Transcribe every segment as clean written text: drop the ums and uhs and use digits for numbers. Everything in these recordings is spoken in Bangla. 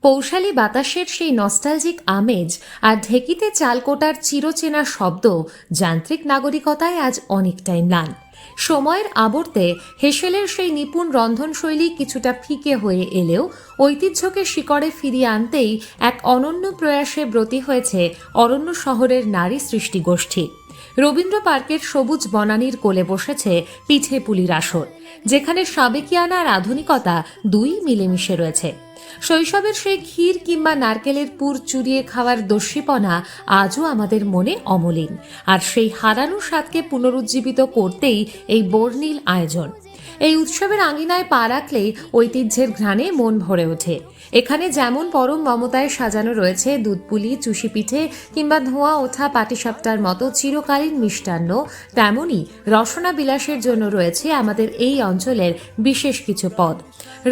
পৌষালি বাতাসের সেই নস্টালজিক আমেজ আর ঢেঁকিতে চাল কোটার চিরচেনা শব্দ যান্ত্রিক নাগরিকতায় আজ অনেকটাই ম্লান। সময়ের আবর্তে হেসেলের সেই নিপুণ রন্ধনশৈলী কিছুটা ফিকে হয়ে এলেও ঐতিহ্যকে শিকড়ে ফিরিয়ে আনতেই এক অনন্য প্রয়াসে ব্রতী হয়েছে অরণ্য শহরের নারী সৃষ্টি গোষ্ঠী। রবীন্দ্র পার্কের সবুজ বনানীর কোলে বসেছে পিঠে পুলির আসর, যেখানে সাবেকিয়ানা আর আধুনিকতা দুই মিলেমিশে রয়েছে। শৈশবের সেই ক্ষীর কিংবা নারকেলের পুর চুরিয়ে খাওয়ার দস্যিপনা আজও আমাদের মনে অমলিন, আর সেই হারানো স্বাদকে পুনরুজ্জীবিত করতেই এই বর্ণিল আয়োজন। এই উৎসবের আঙিনায় পা রাখলেই ঐতিহ্যের ঘ্রাণে মন ভরে ওঠে। এখানে যেমন পরম মমতায় সাজানো রয়েছে দুধপুলি, চুষি পিঠে কিংবা ধোঁয়া ওঠা পাটিসাপটার মতো চিরকালীন মিষ্টান্ন, তেমনই রসনা বিলাসের জন্য রয়েছে আমাদের এই অঞ্চলের বিশেষ কিছু পদ।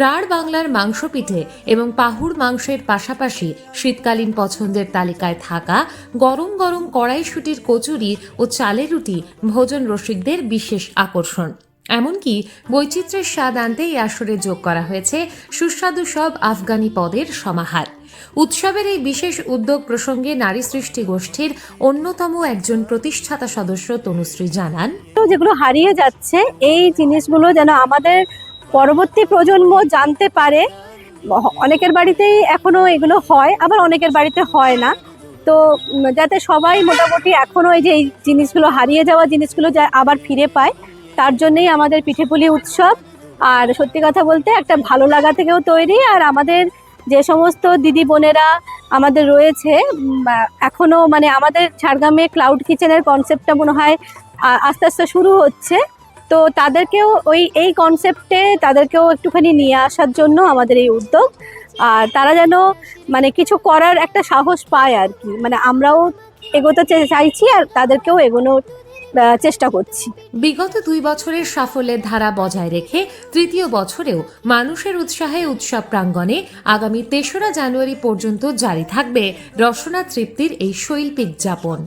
রাঢ় বাংলার মাংস পিঠে এবং পাহুড় মাংসের পাশাপাশি শীতকালীন পছন্দের তালিকায় থাকা গরম গরম কড়াইশুঁটির কচুরি ও চালের রুটি ভোজন রসিকদের বিশেষ আকর্ষণ। এমনকি বৈচিত্র্যের স্বাদ আনতে এই আসরে যোগ করা হয়েছে সুস্বাদু সব আফগানি পদের সমাহার। উৎসবের এই বিশেষ উদ্যোগ প্রসঙ্গে নারী সৃষ্টি গোষ্ঠীর অন্যতম একজন প্রতিষ্ঠাতা সদস্য তনুশ্রী জানান, যেগুলো হারিয়ে যাচ্ছে এই জিনিসগুলো যেন আমাদের পরবর্তী প্রজন্ম জানতে পারে। অনেকের বাড়িতেই এখনো এগুলো হয়, আবার অনেকের বাড়িতে হয় না। তো যাতে সবাই মোটামুটি এখনো এই যে এই জিনিসগুলো হারিয়ে যাওয়া জিনিসগুলো আবার ফিরে পায়, তার জন্যই আমাদের পিঠেপুলি উৎসব। আর সত্যি কথা বলতে একটা ভালো লাগা থেকেও তৈরি। আর আমাদের যে সমস্ত দিদি বোনেরা আমাদের রয়েছে এখনো, মানে আমাদের ঝাড়গ্রামে ক্লাউড কিচেনের কনসেপ্টটা মনে হয় আস্তে আস্তে শুরু হচ্ছে। তো তাদেরকেও এই কনসেপ্টে তাদেরকেও একটুখানি নিয়ে আসার জন্য আমাদের এই উদ্যোগ। আর তারা যেন মানে কিছু করার একটা সাহস পায় আর কি। মানে আমরাও এগোতে চাইছি আর তাদেরকেও এগোনোর চেষ্টা করছি। বিগত 2 বছরের সাফল্যের ধারা বজায় রেখে তৃতীয় বছরেও মানুষের উৎসাহে উৎসব প্রাঙ্গণে আগামী 3রা জানুয়ারি পর্যন্ত জারি থাকবে রসনা তৃপ্তির এই শৈল্পিক যাপন।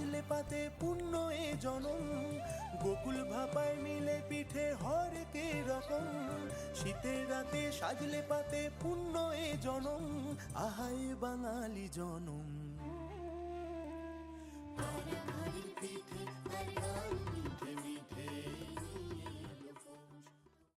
শীতের রাতে সাজলে পাতে পূর্ণ এ জনম, আহায় বাঙালি জনম।